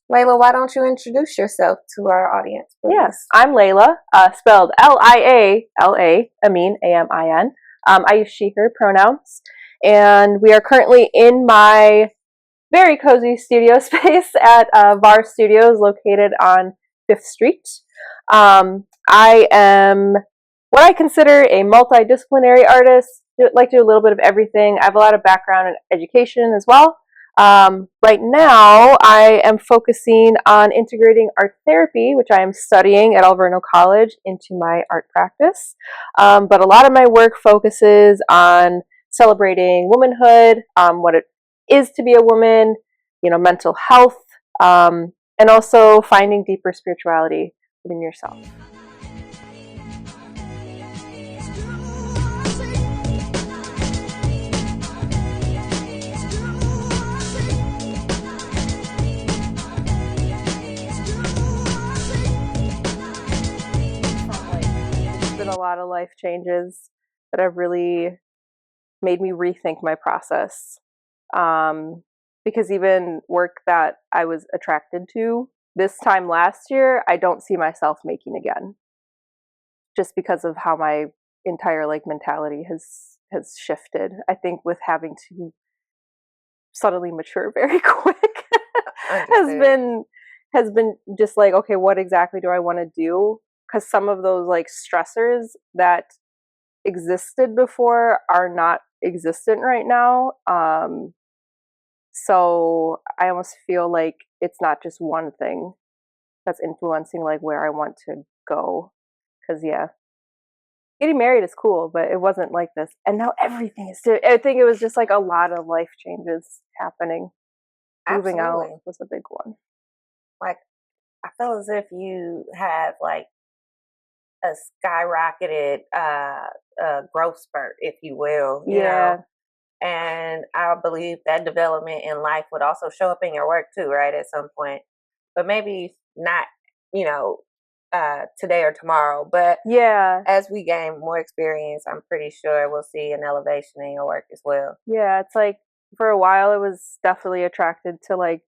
Layla, why don't you introduce yourself to our audience, please? Yes, I'm Layla, spelled Liala Amin, Amin. I use she, her pronouns, and we are currently in my very cozy studio space at VAR Studios located on 5th Street. I am what I consider a multidisciplinary artist. Like to do a little bit of everything. I have a lot of background in education as well. Right now, I am focusing on integrating art therapy, which I am studying at Alverno College, into my art practice. But a lot of my work focuses on celebrating womanhood, what it is to be a woman, mental health, and also finding deeper spirituality within yourself. There's been a lot of life changes that have really made me rethink my process. Because even work that I was attracted to this time last year, I don't see myself making again. Just because of how my entire mentality has shifted. I think with having to suddenly mature very quick has been just like, okay, what exactly do I want to do? Because some of those stressors that existed before are not existent right now. So I almost feel like it's not just one thing that's influencing where I want to go. Because getting married is cool, but it wasn't like this. And now everything is. I think it was just a lot of life changes happening. Moving out was a big one. I feel as if you have a skyrocketed growth spurt, if you will. You know? And I believe that development in life would also show up in your work too, right? At some point, but maybe not, today or tomorrow. But as we gain more experience, I'm pretty sure we'll see an elevation in your work as well. Yeah, it's for a while I was definitely attracted to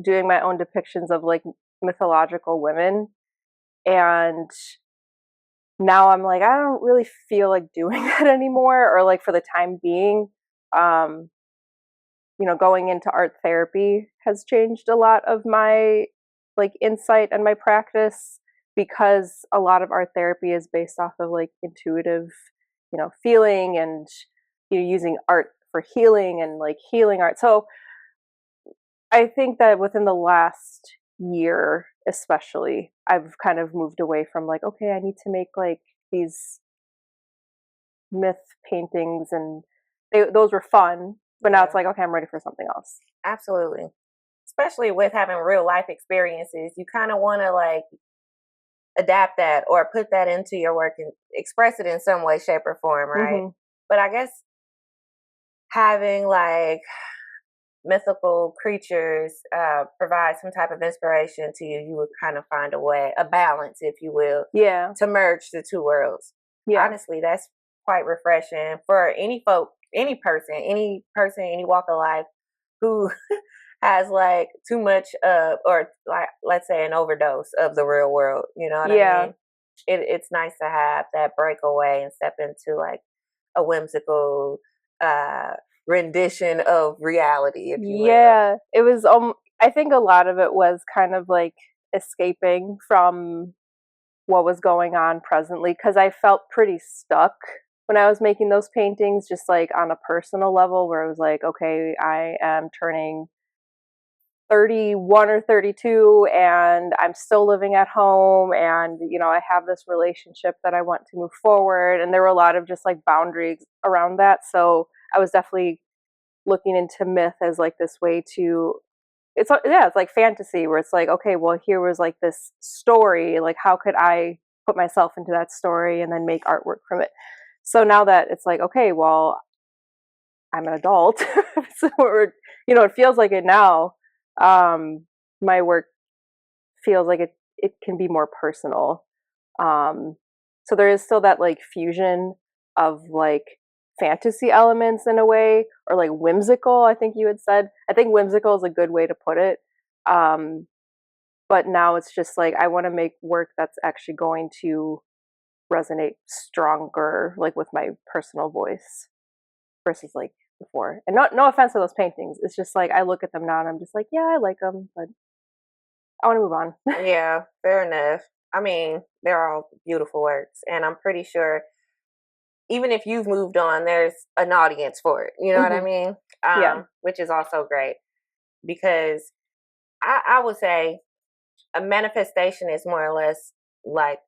doing my own depictions of mythological women, and now I'm I don't really feel like doing that anymore, or for the time being. Going into art therapy has changed a lot of my insight and my practice, because a lot of art therapy is based off of intuitive, feeling, and using art for healing and healing art. So I think that within the last year, especially, I've kind of moved away from okay, I need to make these myth paintings, and those were fun, but now it's okay, I'm ready for something else. Absolutely. Especially with having real life experiences, you kind of want to adapt that or put that into your work and express it in some way, shape, or form, right? Mm-hmm. But I guess having mythical creatures provide some type of inspiration to you, you would kind of find a balance, if you will, to merge the two worlds. Honestly, that's quite refreshing for any person, any walk of life who has too much of, or let's say an overdose of the real world. You know what I mean? It's nice to have that breakaway and step into a whimsical rendition of reality, if you will. It was I think a lot of it was kind of escaping from what was going on presently, because I felt pretty stuck when I was making those paintings, just on a personal level, where it was okay, I am turning 31 or 32 and I'm still living at home, and I have this relationship that I want to move forward, and there were a lot of just boundaries around that. So I was definitely looking into myth as this way to, it's fantasy, where it's okay, well, here was this story, how could I put myself into that story and then make artwork from it. So now that it's okay, well, I'm an adult, so it feels like it now. My work feels like it can be more personal. So there is still that fusion of fantasy elements in a way, or whimsical, I think you had said. I think whimsical is a good way to put it. But now it's just like I want to make work that's actually going to resonate stronger, like with my personal voice versus like before. And no offense to those paintings. It's just like I look at them now and I'm just like, yeah, I like them, but I want to move on. Yeah, fair enough. I mean, they're all beautiful works, and I'm pretty sure even if you've moved on, there's an audience for it. You know what I mean? Yeah. Which is also great because I would say a manifestation is more or less like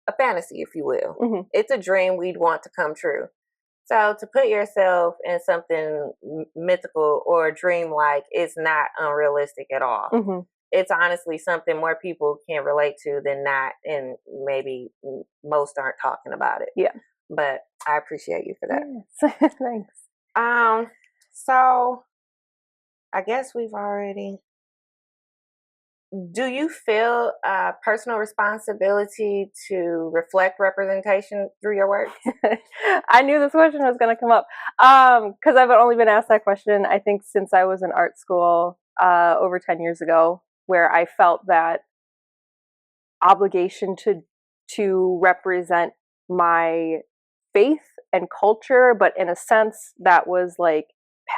a fantasy, if you will. It's a dream we'd want to come true. So to put yourself in something mythical or dreamlike is not unrealistic at all. It's honestly something more people can relate to than not, and maybe most aren't talking about it. Yeah. But I appreciate you for that. Yes. Thanks. So I guess we've already. Do you feel a personal responsibility to reflect representation through your work? I knew this question was going to come up because I've only been asked that question, I think, since I was in art school over 10 years ago, where I felt that obligation to represent my faith and culture, but in a sense that was like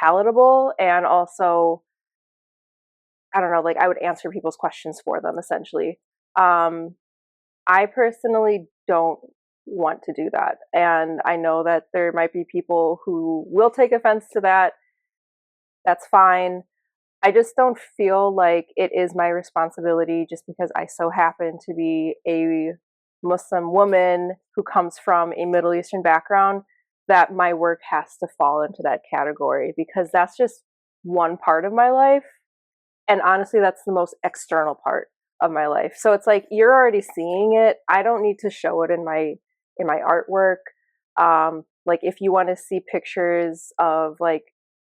palatable, and also I don't know, like I would answer people's questions for them essentially. I personally don't want to do that, and I know that there might be people who will take offense to that. That's fine. I just don't feel like it is my responsibility, just because I so happen to be a Muslim woman who comes from a Middle Eastern background, that my work has to fall into that category, because that's just one part of my life. And honestly, that's the most external part of my life. So it's like you're already seeing it. I don't need to show it in my artwork. Like if you want to see pictures of like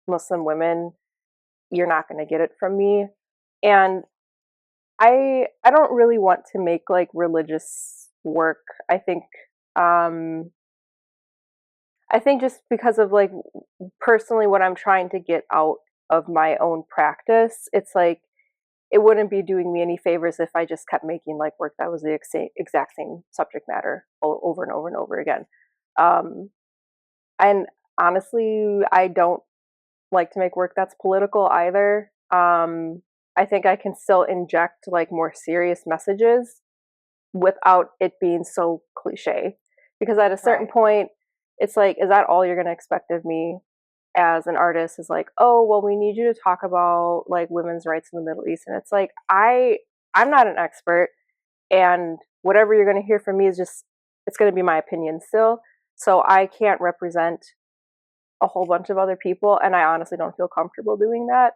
Muslim women, you're not going to get it from me. And I don't really want to make like religious work. Um I think just because of like personally what I'm trying to get out of my own practice, it's like it wouldn't be doing me any favors if I just kept making like work that was the exact same subject matter over and over and over again. Um, and honestly, I don't like to make work that's political either. I think I can still inject like more serious messages without it being so cliche. Because at a certain point, it's like, is that all you're going to expect of me as an artist? Is like, oh, well, we need you to talk about like women's rights in the Middle East. And it's like, I'm not an expert, and whatever you're going to hear from me is just, it's going to be my opinion still. So I can't represent a whole bunch of other people, and I honestly don't feel comfortable doing that.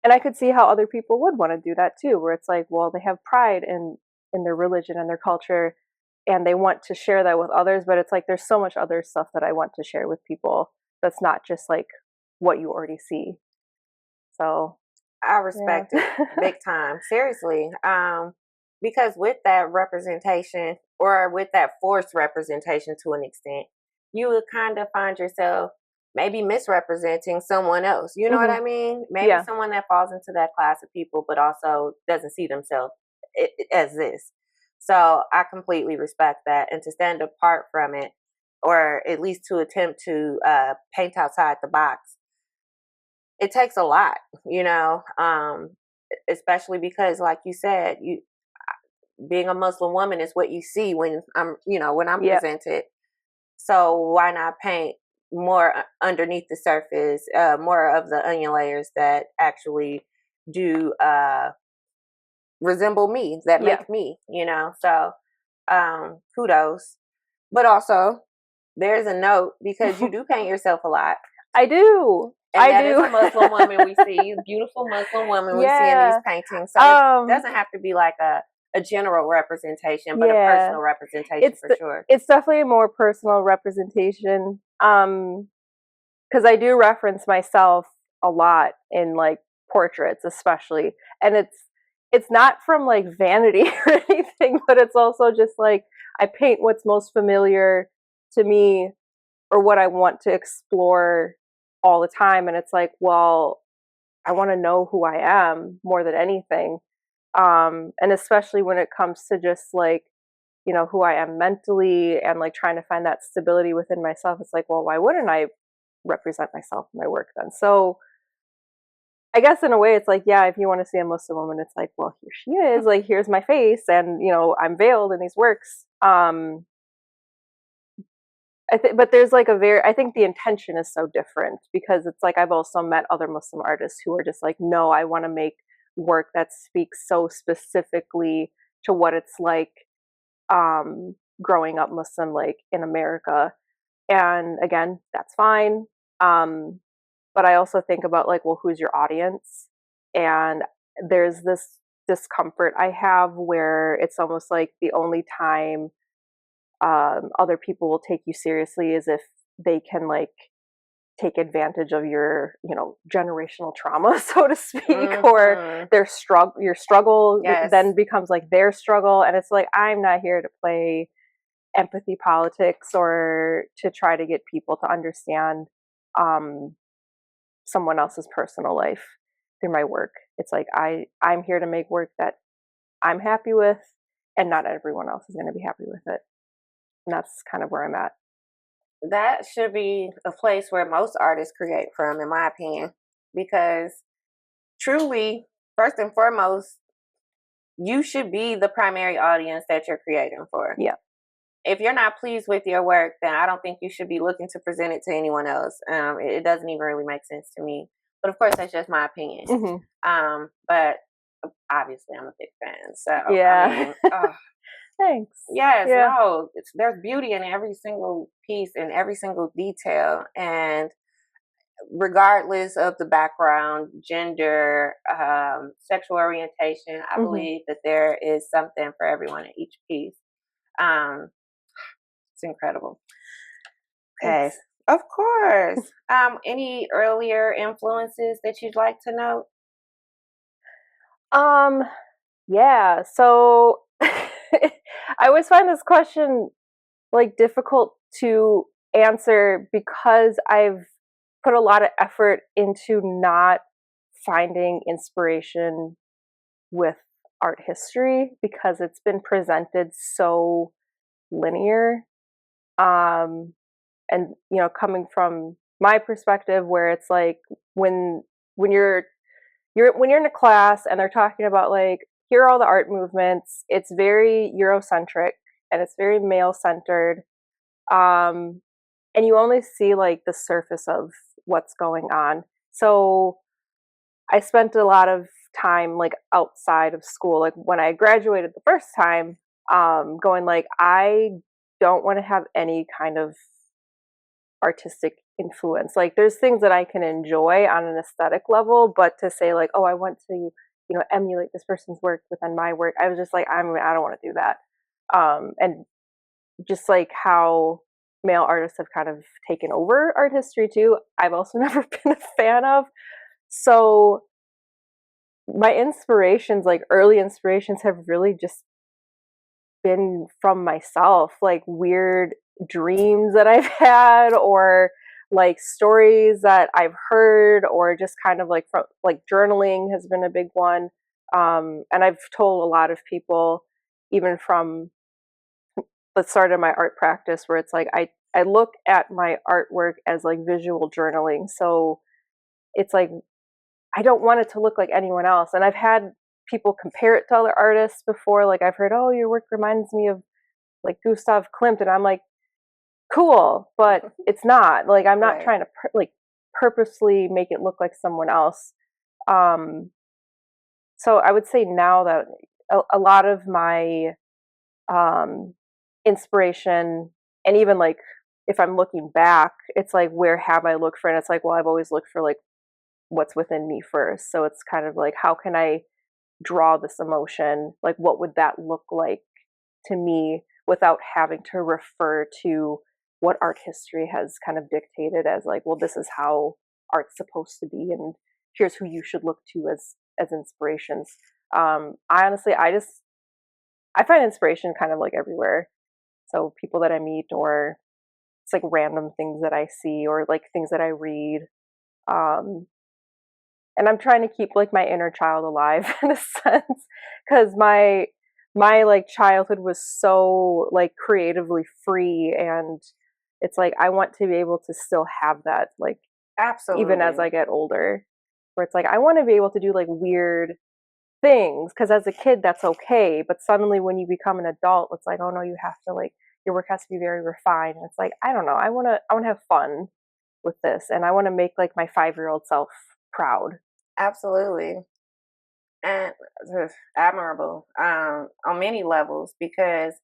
And I could see how other people would want to do that too, where it's like, well, they have pride in their religion and their culture, and they want to share that with others, but it's like there's so much other stuff that I want to share with people that's not just like what you already see. So I respect it big time. Seriously. Because with that representation, or with that forced representation to an extent, you would kind of find yourself maybe misrepresenting someone else. You know what I mean? Maybe someone that falls into that class of people, but also doesn't see themselves as this. So I completely respect that. And to stand apart from it, or at least to attempt to paint outside the box, it takes a lot, you know, especially because, like you said, you being a Muslim woman is what you see when I'm presented. So why not paint more underneath the surface, more of the onion layers that actually do resemble me, that make me, you know? So kudos. But also, there's a note, because you do paint yourself a lot. I do. And that is a Muslim woman we see, beautiful Muslim woman we see in these paintings. So it doesn't have to be like a general representation, but a personal representation for sure. It's definitely a more personal representation. Because I do reference myself a lot in like portraits, especially, and it's not from like vanity or anything, but it's also just like I paint what's most familiar to me, or what I want to explore all the time. And it's like, well, I want to know who I am more than anything. And especially when it comes to just like, you know, who I am mentally and like trying to find that stability within myself, it's like, well, why wouldn't I represent myself in my work then? So I guess in a way it's like, yeah, if you want to see a Muslim woman, it's like, well, here she is, like here's my face, and you know, I'm veiled in these works. But there's like I think the intention is so different, because it's like I've also met other Muslim artists who are just like, no, I want to make work that speaks so specifically to what it's like growing up Muslim, like in America. And again, that's fine. Um, but I also think about like, well, who's your audience? And there's this discomfort I have where it's almost like the only time other people will take you seriously is if they can like take advantage of your, you know, generational trauma, so to speak, or your struggle then becomes like their struggle. And it's like, I'm not here to play empathy politics or to try to get people to understand someone else's personal life through my work. It's like I'm here to make work that I'm happy with, and not everyone else is going to be happy with it. And that's kind of where I'm at. That should be a place where most artists create from, in my opinion, because truly, first and foremost, you should be the primary audience that you're creating for. Yeah. If you're not pleased with your work, then I don't think you should be looking to present it to anyone else. It doesn't even really make sense to me. But of course, that's just my opinion. Mm-hmm. But obviously, I'm a big fan. So yeah. I mean, thanks. Yes, yeah. no, there's beauty in every single piece and every single detail. And regardless of the background, gender, sexual orientation, I believe that there is something for everyone in each piece. It's incredible. Okay. Thanks. Of course. Any earlier influences that you'd like to note? Yeah. So I always find this question like difficult to answer because I've put a lot of effort into not finding inspiration with art history because it's been presented so linear. And you know, coming from my perspective where it's like when you're in a class and they're talking about like, here are all the art movements, it's very Eurocentric and it's very male centered, and you only see like the surface of what's going on. So I spent a lot of time like outside of school, like when I graduated the first time, going like, I don't want to have any kind of artistic influence. Like there's things that I can enjoy on an aesthetic level, but to say like, oh, I want to, you know, emulate this person's work within my work, I was just like, I don't want to do that. And just like how male artists have kind of taken over art history too, I've also never been a fan of. So my inspirations, like early inspirations, have really just been from myself, like weird dreams that I've had, or like stories that I've heard, or just kind of like from like journaling has been a big one. And I've told a lot of people, even from the start of my art practice, where it's like I look at my artwork as like visual journaling. So it's like I don't want it to look like anyone else. And I've had people compare it to other artists before. Like I've heard, oh, your work reminds me of like Gustav Klimt, and I'm like, cool, but it's not. Like I'm not trying to like purposely make it look like someone else. So I would say now that a lot of my inspiration, and even like if I'm looking back, it's like, where have I looked for? And it's like, well, I've always looked for like what's within me first. So it's kind of like, how can I draw this emotion? Like, what would that look like to me without having to refer to what art history has kind of dictated as like, well, this is how art's supposed to be, and here's who you should look to as inspirations. I honestly, I find inspiration kind of like everywhere. So people that I meet, or it's like random things that I see, or like things that I read. And I'm trying to keep like my inner child alive in a sense, because my like childhood was so like creatively free, and it's like I want to be able to still have that, like Absolutely. Even as I get older, where it's like I want to be able to do like weird things, because as a kid that's okay, but suddenly when you become an adult, it's like, oh no, you have to like, your work has to be very refined, and it's like, I don't know, I want to have fun with this, and I want to make like my 5-year-old self proud. Absolutely. And admirable on many levels, because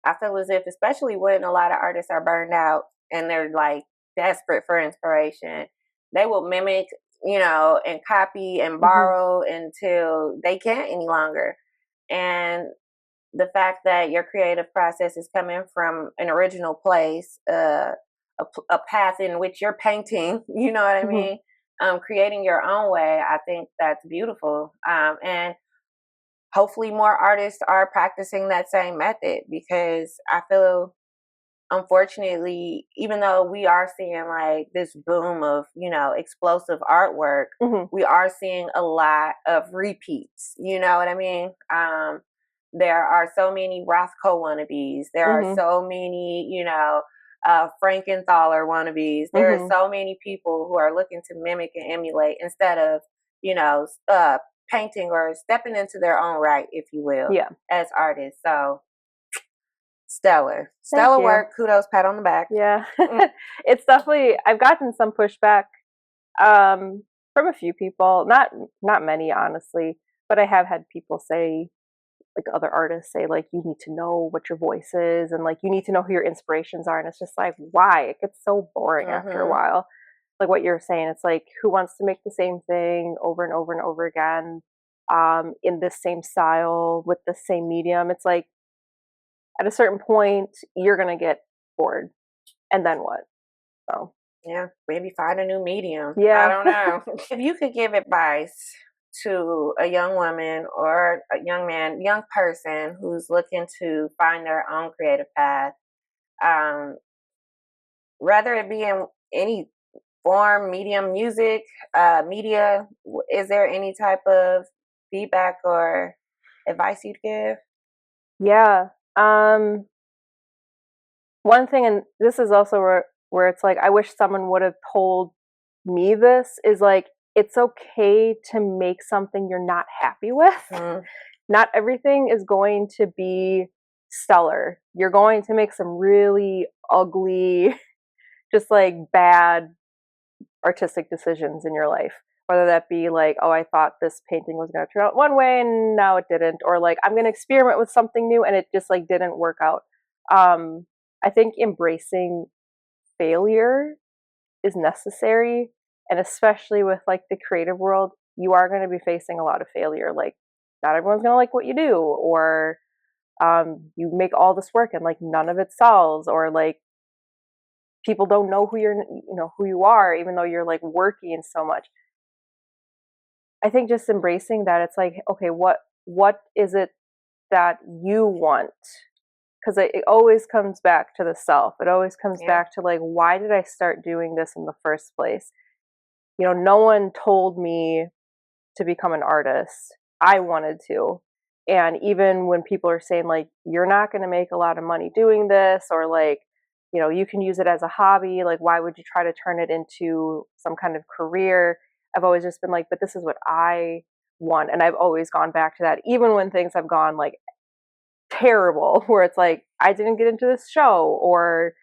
I feel as if, especially when a lot of artists are burned out and they're like desperate for inspiration, they will mimic, and copy and borrow until they can't any longer. And the fact that your creative process is coming from an original place, a path in which you're painting, you know what I mean? Creating your own way, I think that's beautiful. And hopefully more artists are practicing that same method, because I feel, unfortunately, even though we are seeing like this boom of, explosive artwork, we are seeing a lot of repeats. You know what I mean? There are so many Rothko wannabes. There are so many, Frankenthaler wannabes. There are so many people who are looking to mimic and emulate instead of, painting or stepping into their own right, if you will, as artists. So stellar work. Kudos, pat on the back. Yeah. It's definitely, I've gotten some pushback from a few people, not many honestly, but I have had people say, like other artists say, like, you need to know what your voice is, and like you need to know who your inspirations are, and it's just like, why? It gets so boring after a while. Like what you're saying, it's like, who wants to make the same thing over and over and over again, in the same style with the same medium? It's like, at a certain point you're gonna get bored, and then what? So yeah, maybe find a new medium. Yeah. I don't know. If you could give advice to a young woman or a young man, young person who's looking to find their own creative path, rather it be in any form, medium, music, media, is there any type of feedback or advice you'd give? Yeah. One thing, and this is also where it's like, I wish someone would have told me this, is like, it's okay to make something you're not happy with. Not everything is going to be stellar. You're going to make some really ugly, just like bad artistic decisions in your life. Whether that be like, oh, I thought this painting was going to turn out one way and now it didn't, or like, I'm going to experiment with something new and it just like didn't work out. I think embracing failure is necessary, and especially with like the creative world, you are going to be facing a lot of failure. Like, not everyone's going to like what you do, or you make all this work and like none of it sells, or like people don't know who you are, even though you're like working so much. I think just embracing that, it's like, okay, what is it that you want? Because it always comes back to the self. It always comes back to like, why did I start doing this in the first place? No one told me to become an artist. I wanted to. And even when people are saying like, you're not going to make a lot of money doing this, or like, you can use it as a hobby, like why would you try to turn it into some kind of career? I've always just been like, but this is what I want. And I've always gone back to that, even when things have gone like terrible, where it's like, I didn't get into this show, or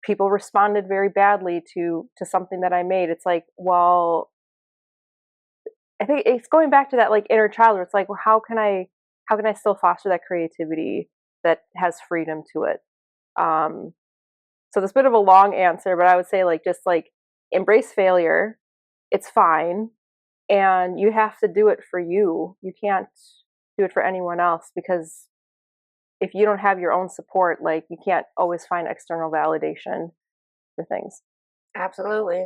people responded very badly to something that I made. It's like, well, I think it's going back to that like inner child, where it's like, well, how can I still foster that creativity that has freedom to it? So this bit of a long answer, but I would say like, just like, embrace failure. It's fine, and you have to do it for you. You can't do it for anyone else, because if you don't have your own support, like, you can't always find external validation for things. Absolutely.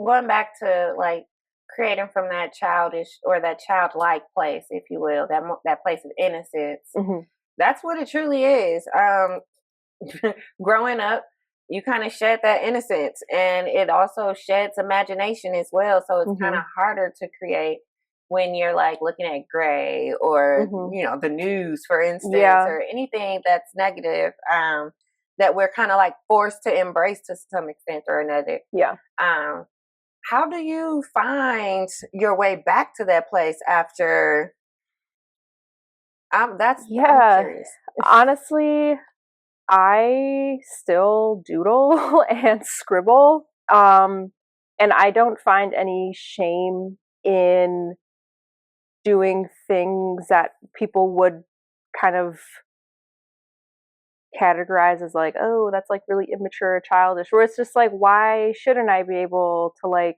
Going back to like creating from that childish or that childlike place, if you will, that place of innocence. That's what it truly is. Growing up, you kind of shed that innocence, and it also sheds imagination as well. So it's kind of harder to create when you're like looking at gray or the news, for instance, or anything that's negative, that we're kind of like forced to embrace to some extent or another. How do you find your way back to that place after? I'm curious. Honestly, I still doodle and scribble, and I don't find any shame in doing things that people would kind of categorize as like, oh, that's like really immature or childish, where it's just like, why shouldn't I be able to like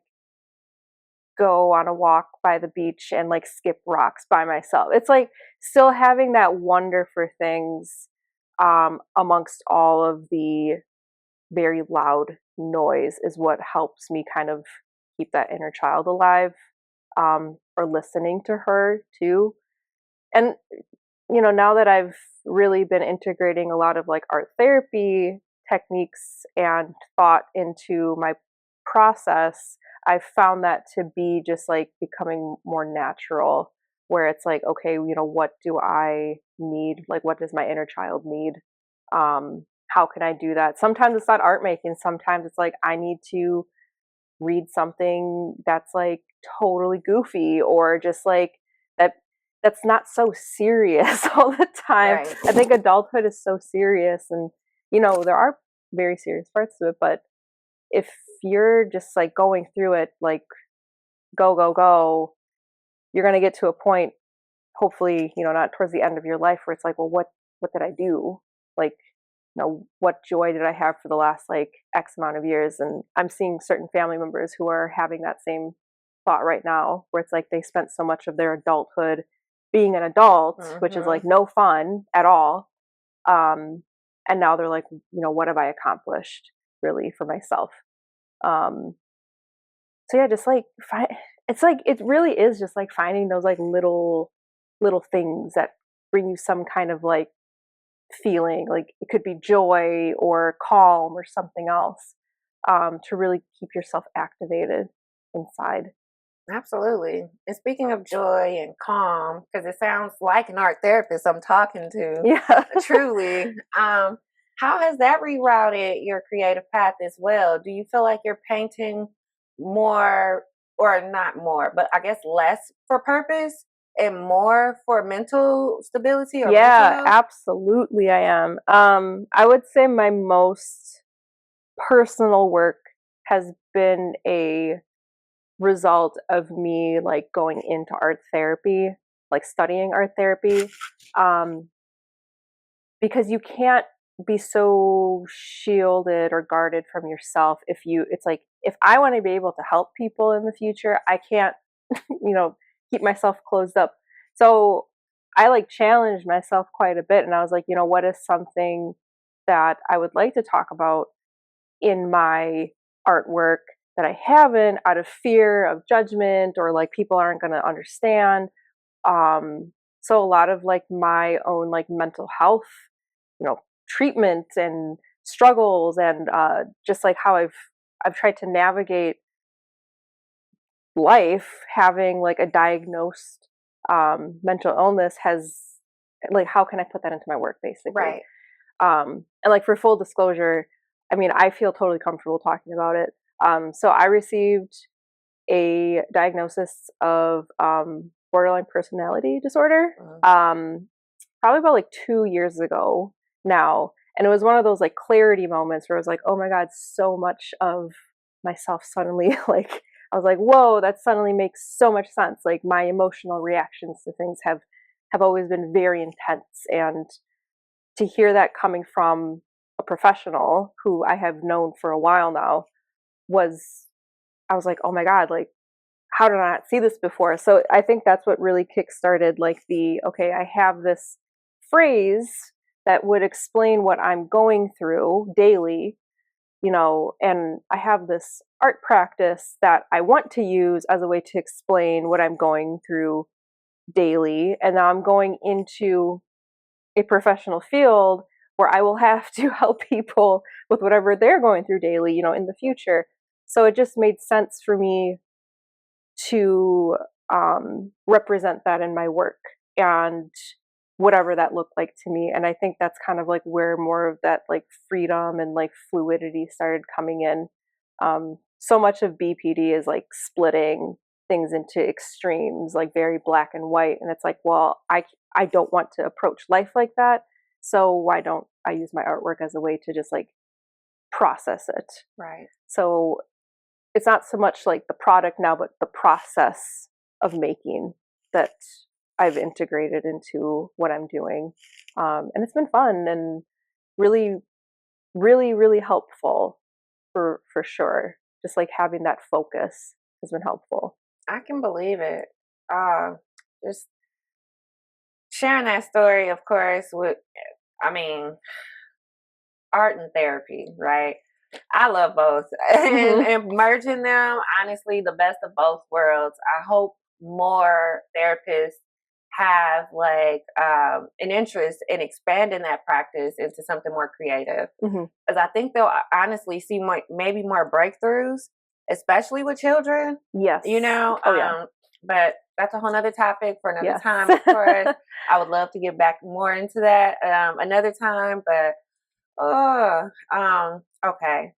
go on a walk by the beach and like skip rocks by myself? It's like still having that wonder for things amongst all of the very loud noise is what helps me kind of keep that inner child alive, or listening to her too. And now that I've really been integrating a lot of like art therapy techniques and thought into my process, I've found that to be just like becoming more natural, where it's like, okay, what do I need? Like, what does my inner child need? How can I do that? Sometimes it's not art making. Sometimes it's like, I need to read something that's like totally goofy, or just like that's not so serious all the time. Right. I think adulthood is so serious, and there are very serious parts to it, but if you're just like going through it like go, you're going to get to a point, hopefully, not towards the end of your life, where it's like, well, what did I do? Like, what joy did I have for the last like X amount of years? And I'm seeing certain family members who are having that same thought right now, where it's like they spent so much of their adulthood being an adult, which is like no fun at all. And now they're like, what have I accomplished really for myself? So yeah, just like it's like, it really is just like finding those like little things that bring you some kind of like feeling, like it could be joy or calm or something else, to really keep yourself activated inside. Absolutely. And speaking of joy and calm, because it sounds like an art therapist I'm talking to, truly, how has that rerouted your creative path as well? Do you feel like you're painting more, or not more, but I guess less for purpose and more for mental stability or mental health? Absolutely I am. I would say my most personal work has been a result of me like going into art therapy, like studying art therapy, because you can't be so shielded or guarded from yourself. It's like, if I want to be able to help people in the future, I can't keep myself closed up. So I like challenged myself quite a bit, and I was like, what is something that I would like to talk about in my artwork that I haven't, out of fear of judgment, or like people aren't going to understand. So a lot of like my own like mental health, treatment and struggles, and just like how I've tried to navigate life having like a diagnosed mental illness, has like, how can I put that into my work, basically. Right. And like, for full disclosure, I mean, I feel totally comfortable talking about it. So I received a diagnosis of borderline personality disorder, probably about like 2 years ago now. And it was one of those like clarity moments where I was like, oh my God, so much of myself suddenly like, I was like, whoa, that suddenly makes so much sense. Like, my emotional reactions to things have always been very intense. And to hear that coming from a professional who I have known for a while now, I was like, oh my God, like, how did I not see this before? So I think that's what really kickstarted like okay, I have this phrase that would explain what I'm going through daily, and I have this art practice that I want to use as a way to explain what I'm going through daily. And now I'm going into a professional field where I will have to help people with whatever they're going through daily, you know, in the future. So it just made sense for me to represent that in my work and whatever that looked like to me. And I think that's kind of like where more of that like freedom and like fluidity started coming in. So much of BPD is like splitting things into extremes, like very black and white. And it's like, well, I don't want to approach life like that. So why don't I use my artwork as a way to just like process it? Right. So it's not so much like the product now, but the process of making that I've integrated into what I'm doing. And it's been fun and really, really, really helpful for sure. Just like having that focus has been helpful. I can believe it. Just sharing that story, of course, art and therapy, right? I love both. And merging them, honestly, the best of both worlds. I hope more therapists have like an interest in expanding that practice into something more creative. Because I think they'll honestly see maybe more breakthroughs, especially with children. Yes. You know? Yeah. But that's a whole nother topic for another time, of course. I would love to get back more into that another time, but okay.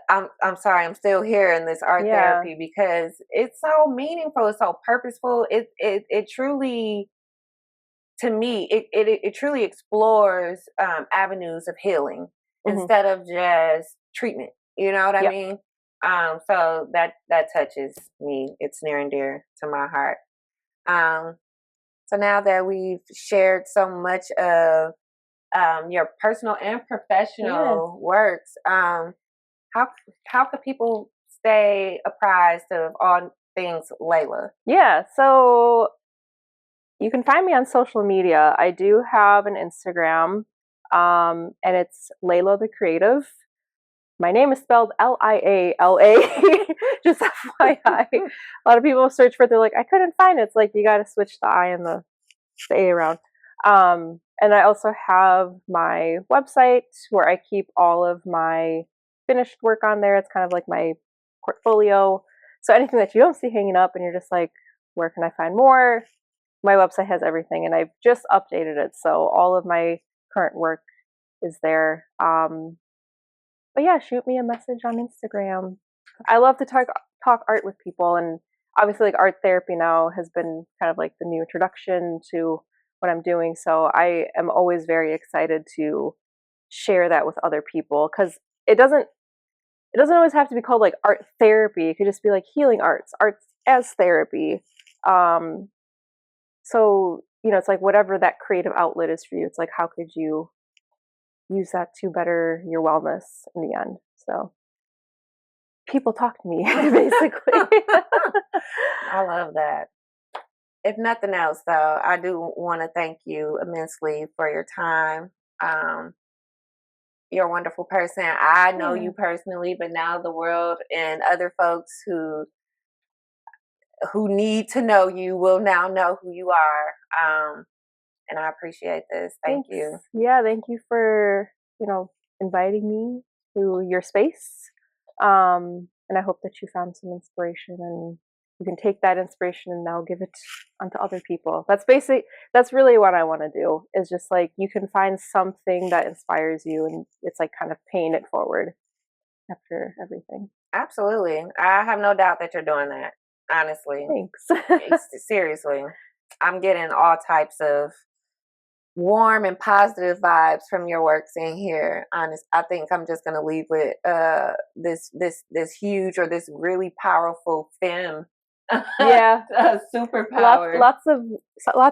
I'm sorry, I'm still here in this art therapy because it's so meaningful, it's so purposeful. It truly, to me, it truly explores avenues of healing instead of just treatment. You know what I mean? So that touches me. It's near and dear to my heart. So now that we've shared so much of your personal and professional works, how could people stay apprised of all things Layla? Yeah, so you can find me on social media. I do have an Instagram, and it's Layla the Creative. My name is spelled Liala, just FYI. A lot of people search for it, they're like, I couldn't find it. It's like, you got to switch the I and the A around. And I also have my website where I keep all of my finished work on there. It's kind of like my portfolio. So anything that you don't see hanging up and you're just like, where can I find more? My website has everything, and I've just updated it. So all of my current work is there. But yeah, shoot me a message on Instagram. I love to talk art with people, and obviously like art therapy now has been kind of like the new introduction to what I'm doing. So I am always very excited to share that with other people, because it doesn't always have to be called like art therapy. It could just be like healing arts as therapy. So, you know, it's like whatever that creative outlet is for you, it's like, how could you use that to better your wellness in the end? So people talk to me, basically. I love that. If nothing else, though, I do want to thank you immensely for your time. You're a wonderful person. I know you personally, but now the world and other folks who need to know you will now know who you are. And I appreciate this. Thank you. Yeah, thank you for, you know, inviting me to your space. And I hope that you found some inspiration, and you can take that inspiration and now give it onto other people. That's really what I want to do, is just like, you can find something that inspires you, and it's like kind of paying it forward after everything. Absolutely. I have no doubt that you're doing that. Honestly. Thanks. Seriously. I'm getting all types of warm and positive vibes from your works in here. I think I'm just gonna leave with this huge, or this really powerful femme. Yeah. Superpower. Lots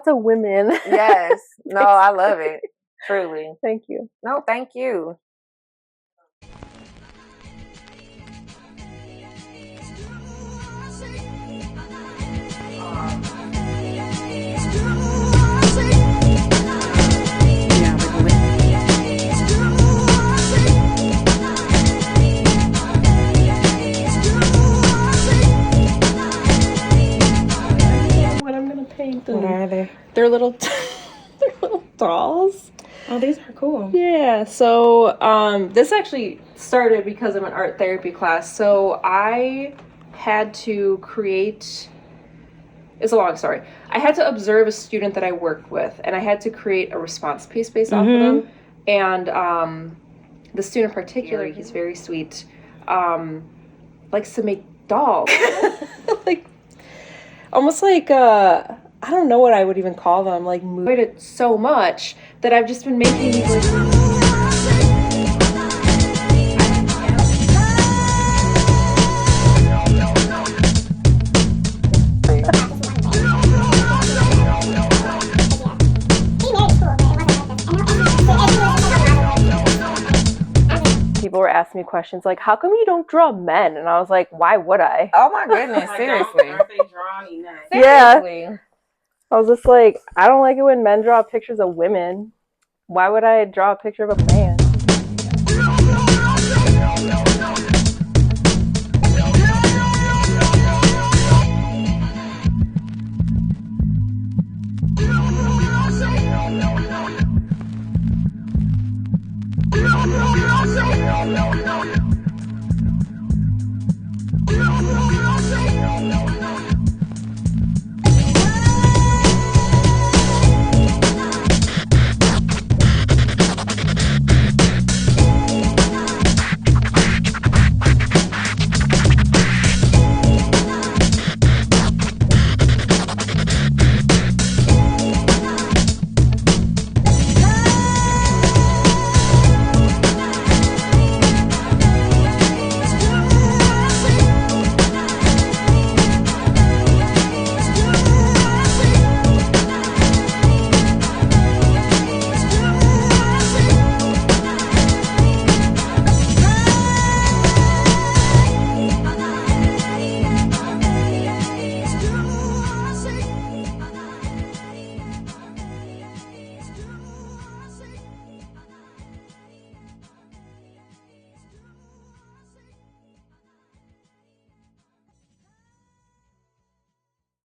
of women. Yes. No, I love it. Truly. Thank you. No, thank you. What I'm gonna paint them. What are they? They're little dolls. Oh, these are cool. Yeah, so this actually started because of an art therapy class. So I had to create, it's a long story. I had to observe a student that I worked with, and I had to create a response piece based off of them. And the student in particular, he's very sweet, likes to make dolls. Like, almost like, I don't know what I would even call them, like, enjoyed it so much that I've just been making these, like, people were asking me questions like, how come you don't draw men? And I was like, why would I? Oh my goodness, seriously. Aren't they drawing enough? Seriously. Yeah. I was just like, I don't like it when men draw pictures of women. Why would I draw a picture of a man?